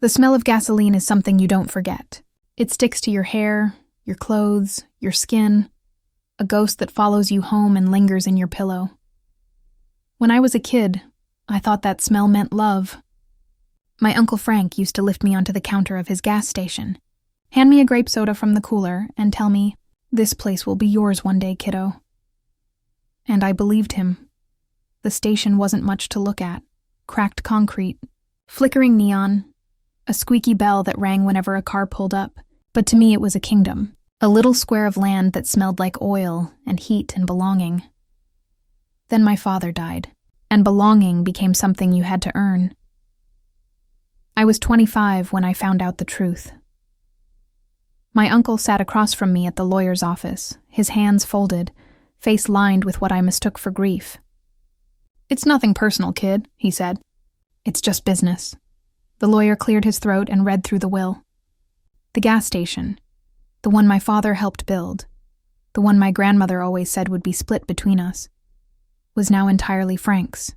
The smell of gasoline is something you don't forget. It sticks to your hair, your clothes, your skin, a ghost that follows you home and lingers in your pillow. When I was a kid, I thought that smell meant love. My Uncle Frank used to lift me onto the counter of his gas station, hand me a grape soda from the cooler, and tell me, "This place will be yours one day, kiddo." And I believed him. The station wasn't much to look at. Cracked concrete, flickering neon, a squeaky bell that rang whenever a car pulled up. But to me it was a kingdom, a little square of land that smelled like oil and heat and belonging. Then my father died, and belonging became something you had to earn. I was 25 when I found out the truth. My uncle sat across from me at the lawyer's office, his hands folded, face lined with what I mistook for grief. "It's nothing personal, kid," he said. "It's just business." The lawyer cleared his throat and read through the will. The gas station, the one my father helped build, the one my grandmother always said would be split between us, was now entirely Frank's.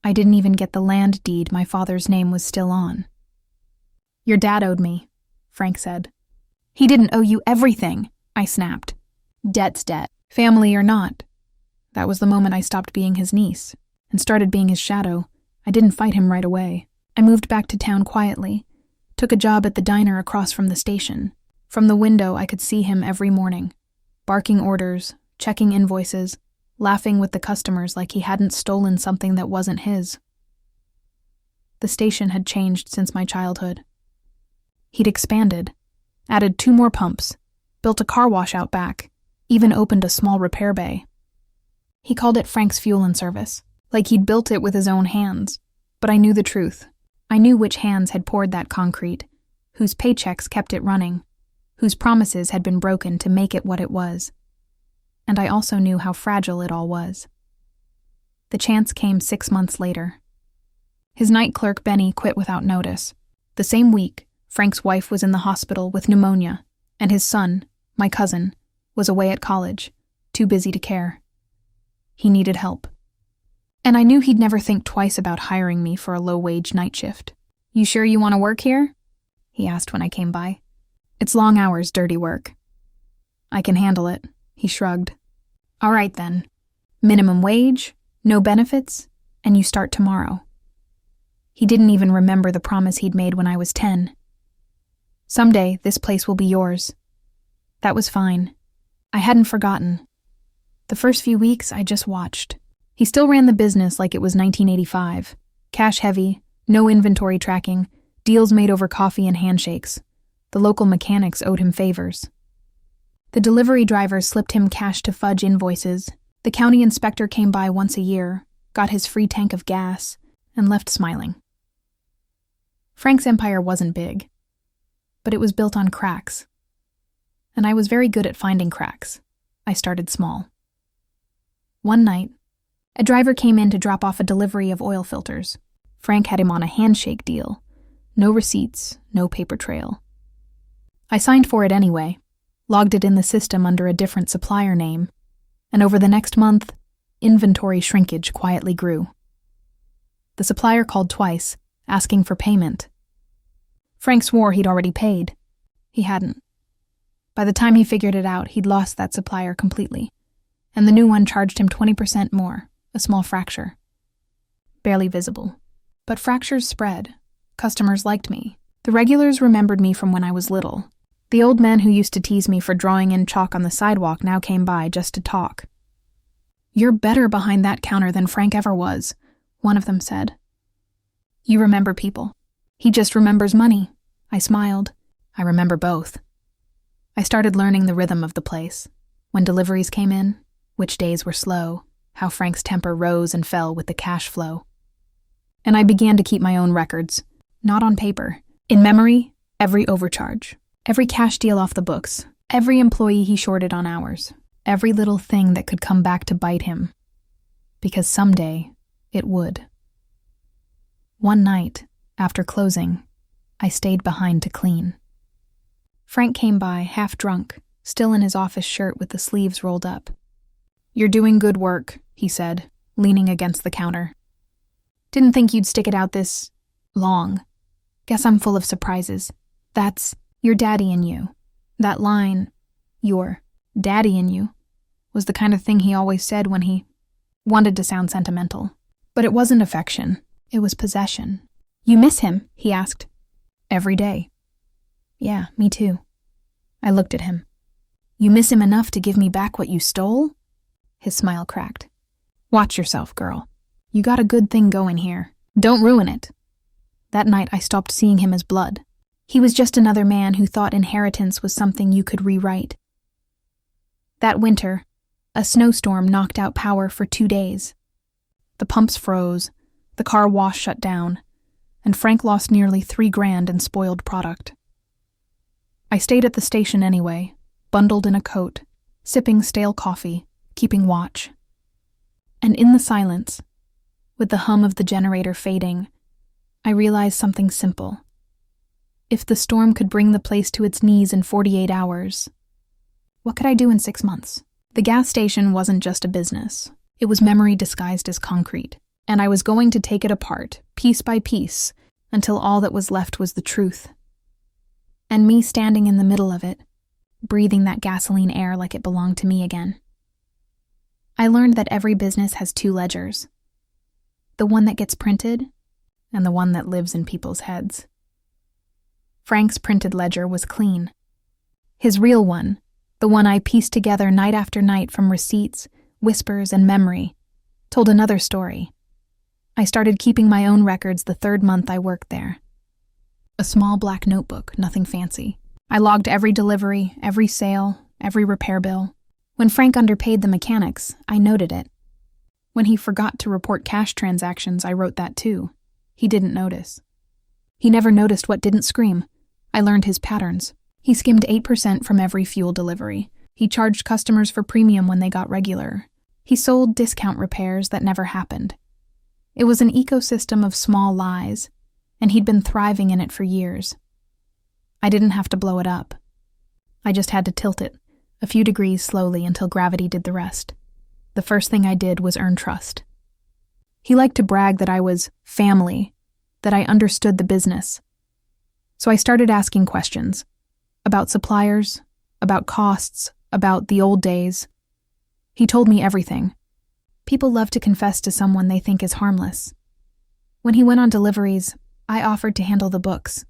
I didn't even get the land deed my father's name was still on. "Your dad owed me," Frank said. "He didn't owe you everything," I snapped. "Debt's debt, family or not." That was the moment I stopped being his niece and started being his shadow. I didn't fight him right away. I moved back to town quietly, took a job at the diner across from the station. From the window I could see him every morning, barking orders, checking invoices, laughing with the customers like he hadn't stolen something that wasn't his. The station had changed since my childhood. He'd expanded, added 2 more pumps, built a car wash out back, even opened a small repair bay. He called it Frank's Fuel and Service, like he'd built it with his own hands. But I knew the truth. I knew which hands had poured that concrete, whose paychecks kept it running, whose promises had been broken to make it what it was. And I also knew how fragile it all was. The chance came 6 months later. His night clerk, Benny, quit without notice. The same week, Frank's wife was in the hospital with pneumonia, and his son, my cousin, was away at college, too busy to care. He needed help. And I knew he'd never think twice about hiring me for a low-wage night shift. "You sure you want to work here?" he asked when I came by. "It's long hours, dirty work." "I can handle it," he shrugged. "All right then. Minimum wage, no benefits, and you start tomorrow." He didn't even remember the promise he'd made when I was 10. "Someday, this place will be yours." That was fine. I hadn't forgotten. The first few weeks, I just watched. He still ran the business like it was 1985. Cash heavy, no inventory tracking, deals made over coffee and handshakes. The local mechanics owed him favors. The delivery driver slipped him cash to fudge invoices. The county inspector came by once a year, got his free tank of gas, and left smiling. Frank's empire wasn't big, but it was built on cracks. And I was very good at finding cracks. I started small. One night, a driver came in to drop off a delivery of oil filters. Frank had him on a handshake deal. No receipts, no paper trail. I signed for it anyway, logged it in the system under a different supplier name, and over the next month, inventory shrinkage quietly grew. The supplier called twice, asking for payment. Frank swore he'd already paid. He hadn't. By the time he figured it out, he'd lost that supplier completely, and the new one charged him 20% more, a small fracture. Barely visible. But fractures spread. Customers liked me. The regulars remembered me from when I was little. The old men who used to tease me for drawing in chalk on the sidewalk now came by just to talk. "You're better behind that counter than Frank ever was," one of them said. "You remember people. He just remembers money." I smiled. I remember both. I started learning the rhythm of the place. When deliveries came in, which days were slow, how Frank's temper rose and fell with the cash flow. And I began to keep my own records, not on paper. In memory, every overcharge, every cash deal off the books, every employee he shorted on hours, every little thing that could come back to bite him. Because someday, it would. One night, after closing, I stayed behind to clean. Frank came by, half drunk, still in his office shirt with the sleeves rolled up. "You're doing good work," he said, leaning against the counter. "Didn't think you'd stick it out this long." Guess I'm full of surprises. That's your daddy and you. That line, your daddy and you, was the kind of thing he always said when he wanted to sound sentimental. But it wasn't affection. It was possession. You miss him? He asked. Every day. Yeah, me too. I looked at him. You miss him enough to give me back what you stole? His smile cracked. Watch yourself, girl. You got a good thing going here. Don't ruin it. That night I stopped seeing him as blood. He was just another man who thought inheritance was something you could rewrite. That winter, a snowstorm knocked out power for 2 days. The pumps froze, the car wash shut down, and Frank lost nearly $3,000 in spoiled product. I stayed at the station anyway, bundled in a coat, sipping stale coffee, keeping watch. And in the silence, with the hum of the generator fading, I realized something simple. If the storm could bring the place to its knees in 48 hours, what could I do in 6 months? The gas station wasn't just a business. It was memory disguised as concrete, and I was going to take it apart, piece by piece, until all that was left was the truth. And me standing in the middle of it, breathing that gasoline air like it belonged to me again. I learned that every business has 2 ledgers. The one that gets printed, and the one that lives in people's heads. Frank's printed ledger was clean. His real one, the one I pieced together night after night from receipts, whispers, and memory, told another story. I started keeping my own records the 3rd month I worked there. A small black notebook, nothing fancy. I logged every delivery, every sale, every repair bill. When Frank underpaid the mechanics, I noted it. When he forgot to report cash transactions, I wrote that too. He didn't notice. He never noticed what didn't scream. I learned his patterns. He skimmed 8% from every fuel delivery. He charged customers for premium when they got regular. He sold discount repairs that never happened. It was an ecosystem of small lies, and he'd been thriving in it for years. I didn't have to blow it up. I just had to tilt it, a few degrees slowly until gravity did the rest. The first thing I did was earn trust. He liked to brag that I was family, that I understood the business. So I started asking questions about suppliers, about costs, about the old days. He told me everything. People love to confess to someone they think is harmless. When he went on deliveries, I offered to handle the books.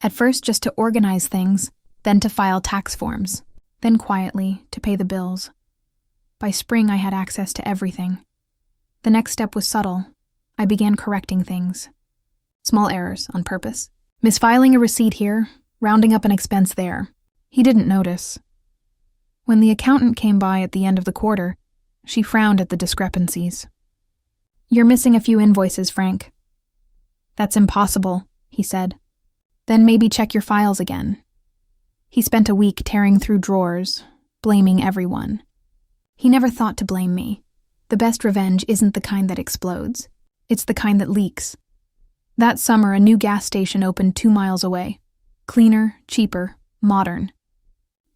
At first just to organize things, then to file tax forms, then quietly to pay the bills. By spring I had access to everything. The next step was subtle. I began correcting things. Small errors on purpose. Misfiling a receipt here, rounding up an expense there. He didn't notice. When the accountant came by at the end of the quarter, she frowned at the discrepancies. You're missing a few invoices, Frank. That's impossible, he said. Then maybe check your files again. He spent a week tearing through drawers, blaming everyone. He never thought to blame me. The best revenge isn't the kind that explodes. It's the kind that leaks. That summer, a new gas station opened 2 miles away. Cleaner, cheaper, modern.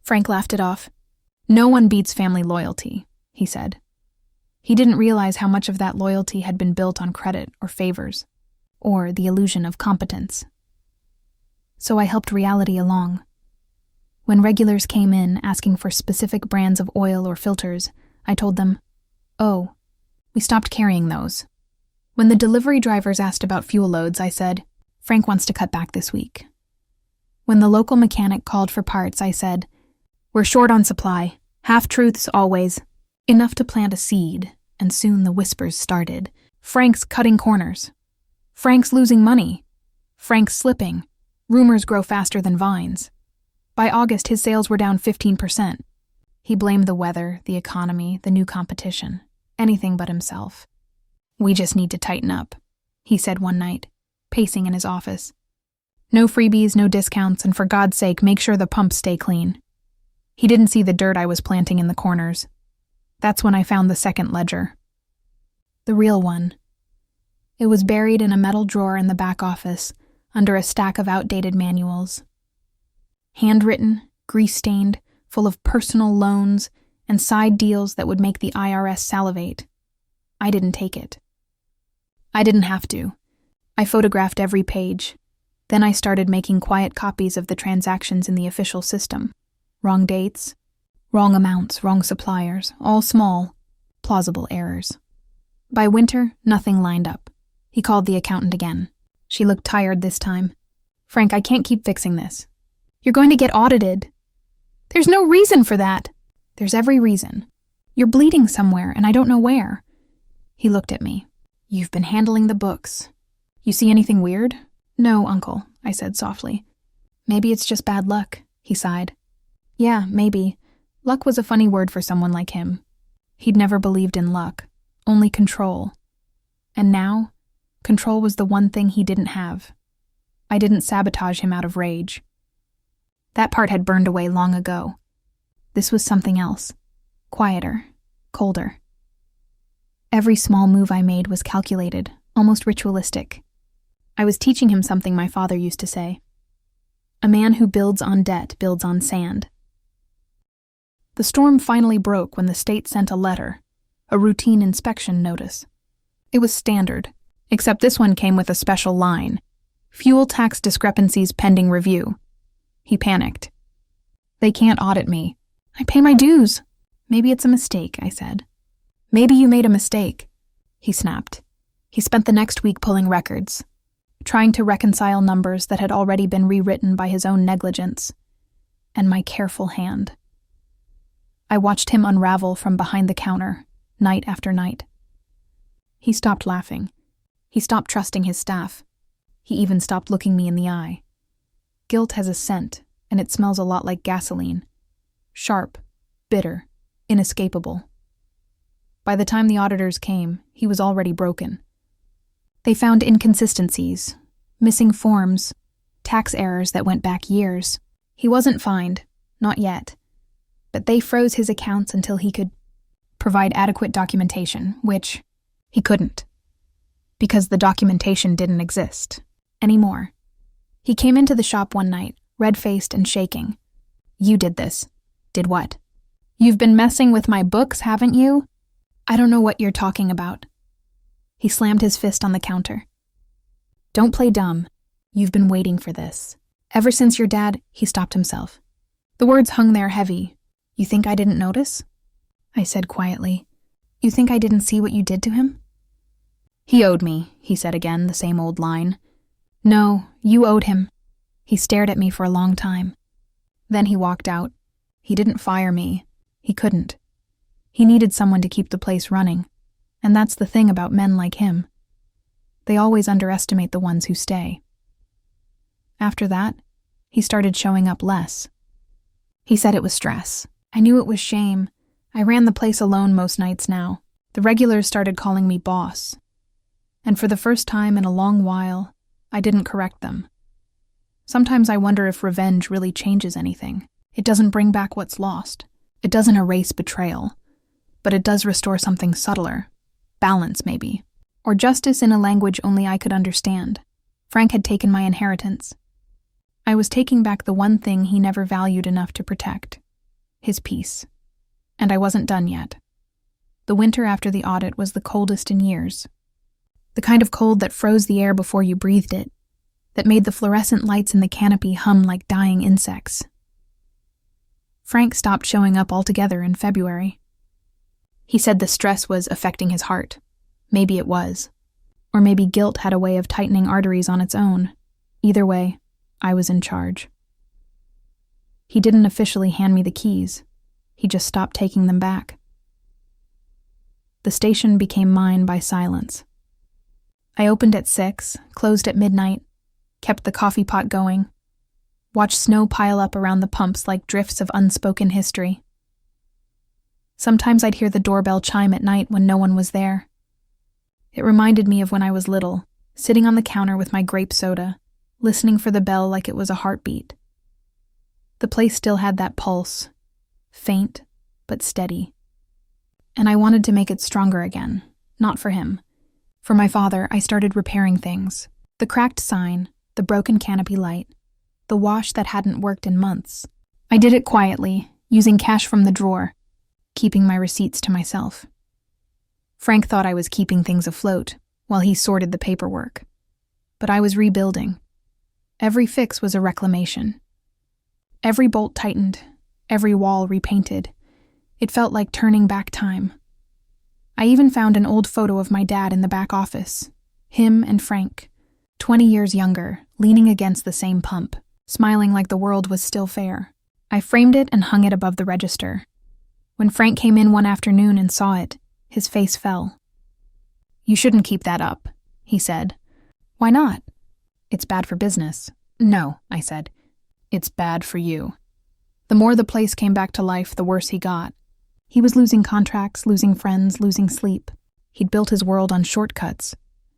Frank laughed it off. No one beats family loyalty, he said. He didn't realize how much of that loyalty had been built on credit or favors, or the illusion of competence. So I helped reality along. When regulars came in asking for specific brands of oil or filters, I told them, "Oh, we stopped carrying those." When the delivery drivers asked about fuel loads, I said, "Frank wants to cut back this week." When the local mechanic called for parts, I said, "We're short on supply. Half-truths always." Enough to plant a seed, and soon the whispers started. Frank's cutting corners. Frank's losing money. Frank's slipping. Rumors grow faster than vines. By August, his sales were down 15%. He blamed the weather, the economy, the new competition. Anything but himself. "We just need to tighten up," he said one night, pacing in his office. "No freebies, no discounts, and for God's sake, make sure the pumps stay clean." He didn't see the dirt I was planting in the corners. That's when I found the second ledger. The real one. It was buried in a metal drawer in the back office, under a stack of outdated manuals. Handwritten, grease-stained, full of personal loans and side deals that would make the IRS salivate. I didn't take it. I didn't have to. I photographed every page. Then I started making quiet copies of the transactions in the official system. Wrong dates, wrong amounts, wrong suppliers, all small, plausible errors. By winter, nothing lined up. He called the accountant again. She looked tired this time. "Frank, I can't keep fixing this. You're going to get audited." "There's no reason for that." "There's every reason. You're bleeding somewhere, and I don't know where." He looked at me. "You've been handling the books. You see anything weird?" "No, Uncle," I said softly. "Maybe it's just bad luck," he sighed. "Yeah, maybe. Luck was a funny word for someone like him. He'd never believed in luck, only control. And now, control was the one thing he didn't have. I didn't sabotage him out of rage. That part had burned away long ago. This was something else. Quieter, colder. Every small move I made was calculated, almost ritualistic. I was teaching him something my father used to say. A man who builds on debt builds on sand. The storm finally broke when the state sent a letter, a routine inspection notice. It was standard, except this one came with a special line: fuel tax discrepancies pending review. He panicked. "They can't audit me. I pay my dues." "Maybe it's a mistake," I said. "Maybe you made a mistake," he snapped. He spent the next week pulling records, trying to reconcile numbers that had already been rewritten by his own negligence, and my careful hand. I watched him unravel from behind the counter, night after night. He stopped laughing. He stopped trusting his staff. He even stopped looking me in the eye. Guilt has a scent, and it smells a lot like gasoline. Sharp, bitter, inescapable. By the time the auditors came, he was already broken. They found inconsistencies, missing forms, tax errors that went back years. He wasn't fined, not yet, but they froze his accounts until he could provide adequate documentation, which he couldn't, because the documentation didn't exist anymore. He came into the shop one night, red-faced and shaking. "You did this." "Did what?" "You've been messing with my books, haven't you?" "I don't know what you're talking about." He slammed his fist on the counter. "Don't play dumb. You've been waiting for this. Ever since your dad—" He stopped himself. The words hung there heavy. "You think I didn't notice?" I said quietly. "You think I didn't see what you did to him?" "He owed me," he said again, the same old line. "No, you owed him." He stared at me for a long time. Then he walked out. He didn't fire me. He couldn't. He needed someone to keep the place running. And that's the thing about men like him. They always underestimate the ones who stay. After that, he started showing up less. He said it was stress. I knew it was shame. I ran the place alone most nights now. The regulars started calling me boss. And for the first time in a long while, I didn't correct them. Sometimes I wonder if revenge really changes anything. It doesn't bring back what's lost. It doesn't erase betrayal. But it does restore something subtler. Balance, maybe. Or justice in a language only I could understand. Frank had taken my inheritance. I was taking back the one thing he never valued enough to protect. His peace. And I wasn't done yet. The winter after the audit was the coldest in years. The kind of cold that froze the air before you breathed it, that made the fluorescent lights in the canopy hum like dying insects. Frank stopped showing up altogether in February. He said the stress was affecting his heart. Maybe it was. Or maybe guilt had a way of tightening arteries on its own. Either way, I was in charge. He didn't officially hand me the keys. He just stopped taking them back. The station became mine by silence. I opened at 6, closed at midnight, kept the coffee pot going, watched snow pile up around the pumps like drifts of unspoken history. Sometimes I'd hear the doorbell chime at night when no one was there. It reminded me of when I was little, sitting on the counter with my grape soda, listening for the bell like it was a heartbeat. The place still had that pulse, faint but steady. And I wanted to make it stronger again, not for him. For my father, I started repairing things. The cracked sign, the broken canopy light, the wash that hadn't worked in months. I did it quietly, using cash from the drawer, keeping my receipts to myself. Frank thought I was keeping things afloat while he sorted the paperwork. But I was rebuilding. Every fix was a reclamation. Every bolt tightened, every wall repainted. It felt like turning back time. I even found an old photo of my dad in the back office. Him and Frank, 20 years younger, leaning against the same pump, smiling like the world was still fair. I framed it and hung it above the register. When Frank came in one afternoon and saw it, his face fell. "You shouldn't keep that up," he said. "Why not?" "It's bad for business." "No," I said. "It's bad for you." The more the place came back to life, the worse he got. He was losing contracts, losing friends, losing sleep. He'd built his world on shortcuts,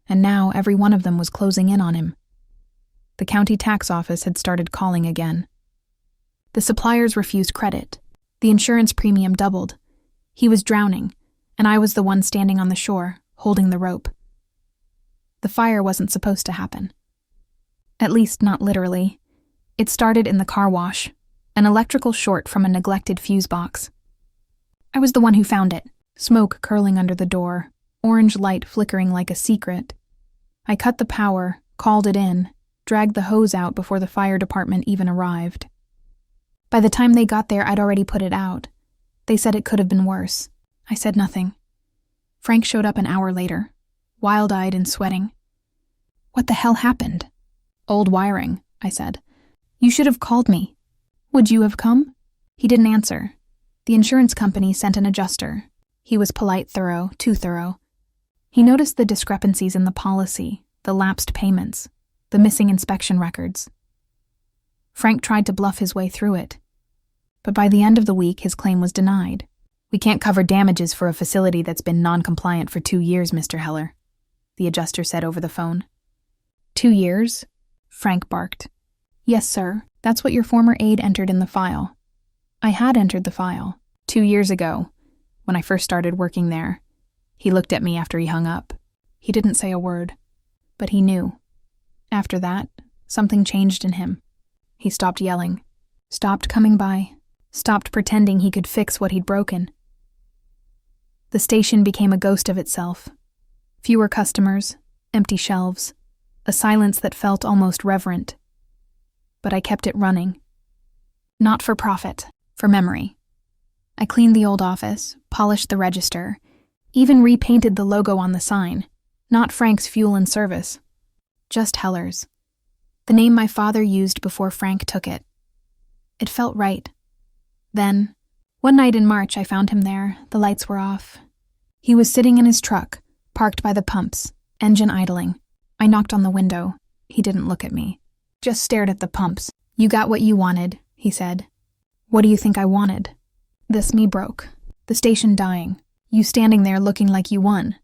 and now every one of them was closing in on him. The county tax office had started calling again. The suppliers refused credit. The insurance premium doubled. He was drowning, and I was the one standing on the shore, holding the rope. The fire wasn't supposed to happen. At least not literally. It started in the car wash, an electrical short from a neglected fuse box. I was the one who found it, smoke curling under the door, orange light flickering like a secret. I cut the power, called it in, dragged the hose out before the fire department even arrived. By the time they got there, I'd already put it out. They said it could have been worse. I said nothing. Frank showed up an hour later, wild-eyed and sweating. "What the hell happened?" "Old wiring," I said. "You should have called me." "Would you have come?" He didn't answer. The insurance company sent an adjuster. He was polite, thorough, too thorough. He noticed the discrepancies in the policy, the lapsed payments, the missing inspection records. Frank tried to bluff his way through it. But by the end of the week, his claim was denied. "We can't cover damages for a facility that's been non-compliant for 2 years, Mr. Heller," the adjuster said over the phone. 2 years? Frank barked. "Yes, sir. That's what your former aide entered in the file." I had entered the file 2 years ago, when I first started working there. He looked at me after he hung up. He didn't say a word, but he knew. After that, something changed in him. He stopped yelling, stopped coming by, stopped pretending he could fix what he'd broken. The station became a ghost of itself. Fewer customers, empty shelves, a silence that felt almost reverent. But I kept it running. Not for profit, for memory. I cleaned the old office, polished the register, even repainted the logo on the sign. Not Frank's Fuel and Service, just Heller's. The name my father used before Frank took it. It felt right. Then, one night in March, I found him there. The lights were off. He was sitting in his truck, parked by the pumps, engine idling. I knocked on the window. He didn't look at me, just stared at the pumps. "You got what you wanted," he said. "What do you think I wanted?" "This me broke. The station dying. You standing there looking like you won."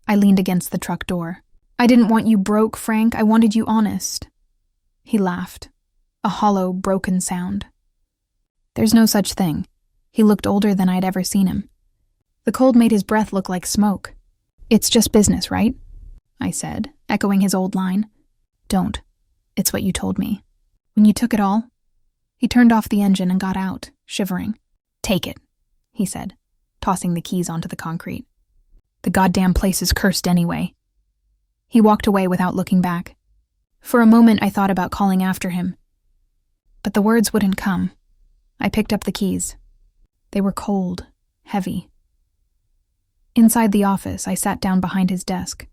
I leaned against the truck door. "I didn't want you broke, Frank. I wanted you honest." He laughed. A hollow, broken sound. "There's no such thing." He looked older than I'd ever seen him. The cold made his breath look like smoke. "It's just business, right?" I said, echoing his old line. "Don't. It's what you told me. When you took it all." He turned off the engine and got out, shivering. "Take it," he said, tossing the keys onto the concrete. "The goddamn place is cursed anyway." He walked away without looking back. For a moment I thought about calling after him. But the words wouldn't come. I picked up the keys. They were cold, heavy. Inside the office, I sat down behind his desk,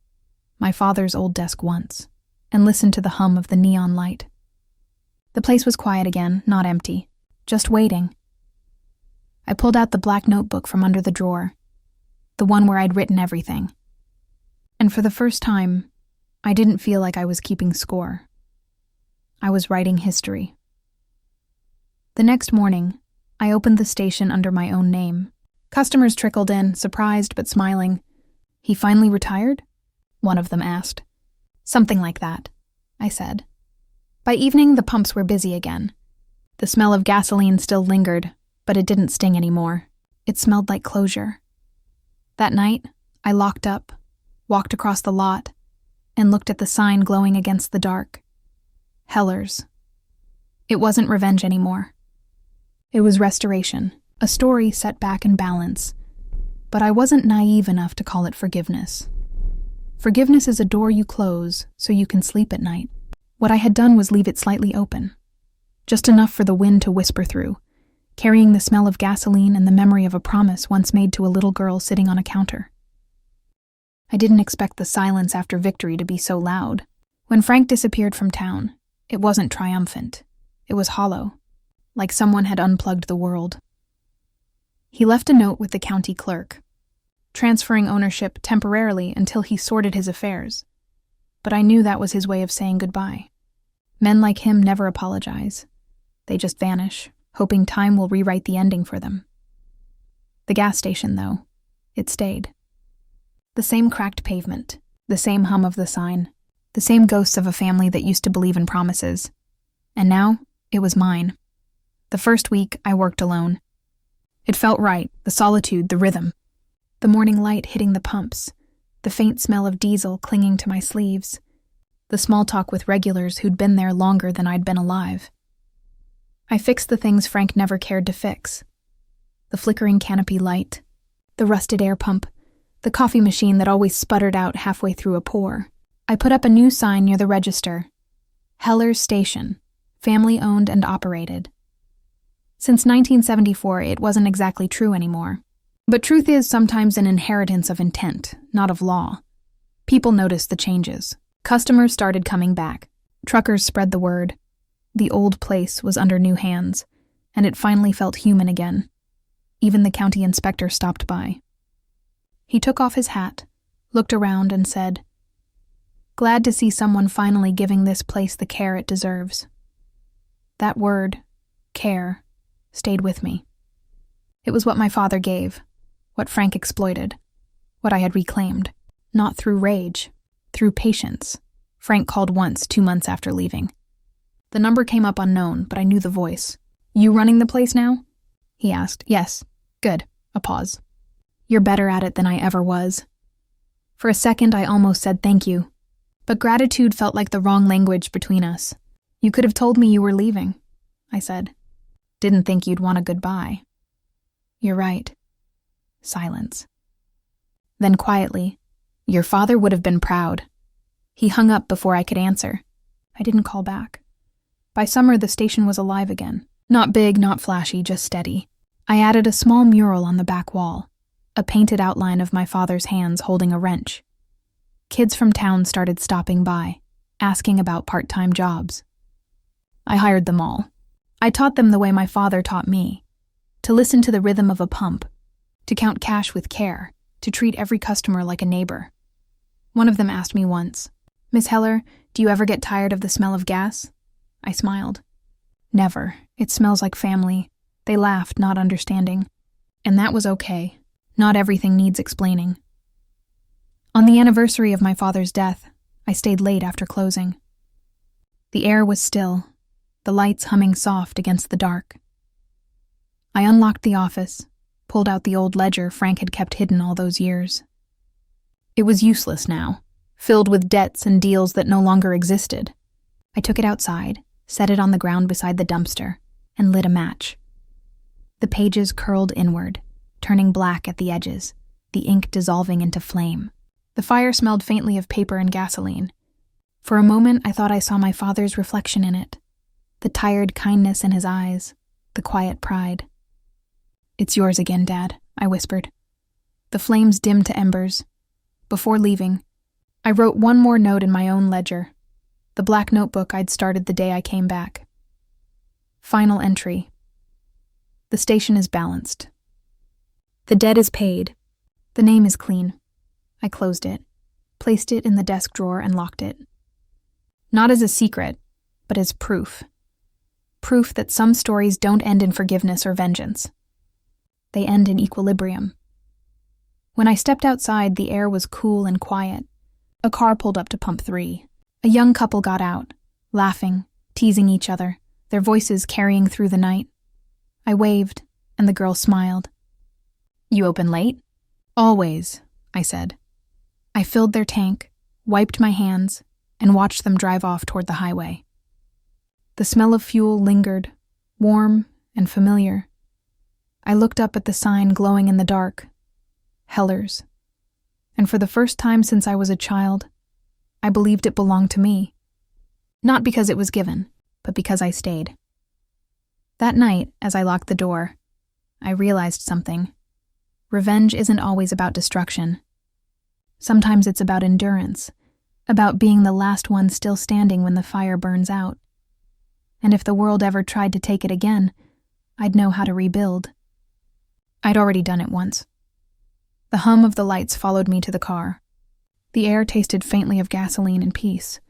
my father's old desk once, and listened to the hum of the neon light. The place was quiet again, not empty, just waiting. I pulled out the black notebook from under the drawer, the one where I'd written everything. And for the first time, I didn't feel like I was keeping score. I was writing history. The next morning, I opened the station under my own name. Customers trickled in, surprised but smiling. "He finally retired?" one of them asked. "Something like that," I said. By evening, the pumps were busy again. The smell of gasoline still lingered, but it didn't sting anymore. It smelled like closure. That night, I locked up, walked across the lot, and looked at the sign glowing against the dark. Heller's. It wasn't revenge anymore. It was restoration, a story set back in balance. But I wasn't naive enough to call it forgiveness. Forgiveness is a door you close so you can sleep at night. What I had done was leave it slightly open, just enough for the wind to whisper through, carrying the smell of gasoline and the memory of a promise once made to a little girl sitting on a counter. I didn't expect the silence after victory to be so loud. When Frank disappeared from town, it wasn't triumphant. It was hollow, like someone had unplugged the world. He left a note with the county clerk, transferring ownership temporarily until he sorted his affairs. But I knew that was his way of saying goodbye. Men like him never apologize. They just vanish, hoping time will rewrite the ending for them. The gas station, though, it stayed. The same cracked pavement, the same hum of the sign, the same ghosts of a family that used to believe in promises. And now, it was mine. The first week, I worked alone. It felt right, the solitude, the rhythm. The morning light hitting the pumps, the faint smell of diesel clinging to my sleeves, the small talk with regulars who'd been there longer than I'd been alive. I fixed the things Frank never cared to fix. The flickering canopy light, the rusted air pump, the coffee machine that always sputtered out halfway through a pour. I put up a new sign near the register. Heller's Station, family-owned and operated. Since 1974, it wasn't exactly true anymore. But truth is sometimes an inheritance of intent, not of law. People noticed the changes. Customers started coming back. Truckers spread the word. The old place was under new hands, and it finally felt human again. Even the county inspector stopped by. He took off his hat, looked around, and said, "Glad to see someone finally giving this place the care it deserves." That word, care, stayed with me. It was what my father gave, what Frank exploited, what I had reclaimed. Not through rage, through patience. Frank called once 2 months after leaving. The number came up unknown, but I knew the voice. "You running the place now?" he asked. "Yes." "Good." A pause. "You're better at it than I ever was." For a second, I almost said thank you. But gratitude felt like the wrong language between us. "You could have told me you were leaving," I said. "Didn't think you'd want a goodbye." "You're right." Silence. Then quietly, "Your father would have been proud." He hung up before I could answer. I didn't call back. By summer, the station was alive again. Not big, not flashy, just steady. I added a small mural on the back wall, a painted outline of my father's hands holding a wrench. Kids from town started stopping by, asking about part-time jobs. I hired them all. I taught them the way my father taught me, to listen to the rhythm of a pump, to count cash with care, to treat every customer like a neighbor. One of them asked me once, "Miss Heller, do you ever get tired of the smell of gas?" I smiled. "Never. It smells like family." They laughed, not understanding. And that was okay. Not everything needs explaining. On the anniversary of my father's death, I stayed late after closing. The air was still, the lights humming soft against the dark. I unlocked the office, pulled out the old ledger Frank had kept hidden all those years. It was useless now, filled with debts and deals that no longer existed. I took it outside, set it on the ground beside the dumpster, and lit a match. The pages curled inward, turning black at the edges, the ink dissolving into flame. The fire smelled faintly of paper and gasoline. For a moment, I thought I saw my father's reflection in it, the tired kindness in his eyes, the quiet pride. "It's yours again, Dad," I whispered. The flames dimmed to embers. Before leaving, I wrote one more note in my own ledger, the black notebook I'd started the day I came back. Final entry. The station is balanced. The debt is paid. The name is clean. I closed it, placed it in the desk drawer, and locked it. Not as a secret, but as proof. Proof that some stories don't end in forgiveness or vengeance. They end in equilibrium. When I stepped outside, the air was cool and quiet. A car pulled up to pump 3. A young couple got out, laughing, teasing each other, their voices carrying through the night. I waved, and the girl smiled. "You open late?" "Always," I said. I filled their tank, wiped my hands, and watched them drive off toward the highway. The smell of fuel lingered, warm and familiar. I looked up at the sign glowing in the dark, Heller's, and for the first time since I was a child, I believed it belonged to me. Not because it was given, but because I stayed. That night, as I locked the door, I realized something. Revenge isn't always about destruction. Sometimes it's about endurance, about being the last one still standing when the fire burns out. And if the world ever tried to take it again, I'd know how to rebuild. I'd already done it once. The hum of the lights followed me to the car. The air tasted faintly of gasoline and peace.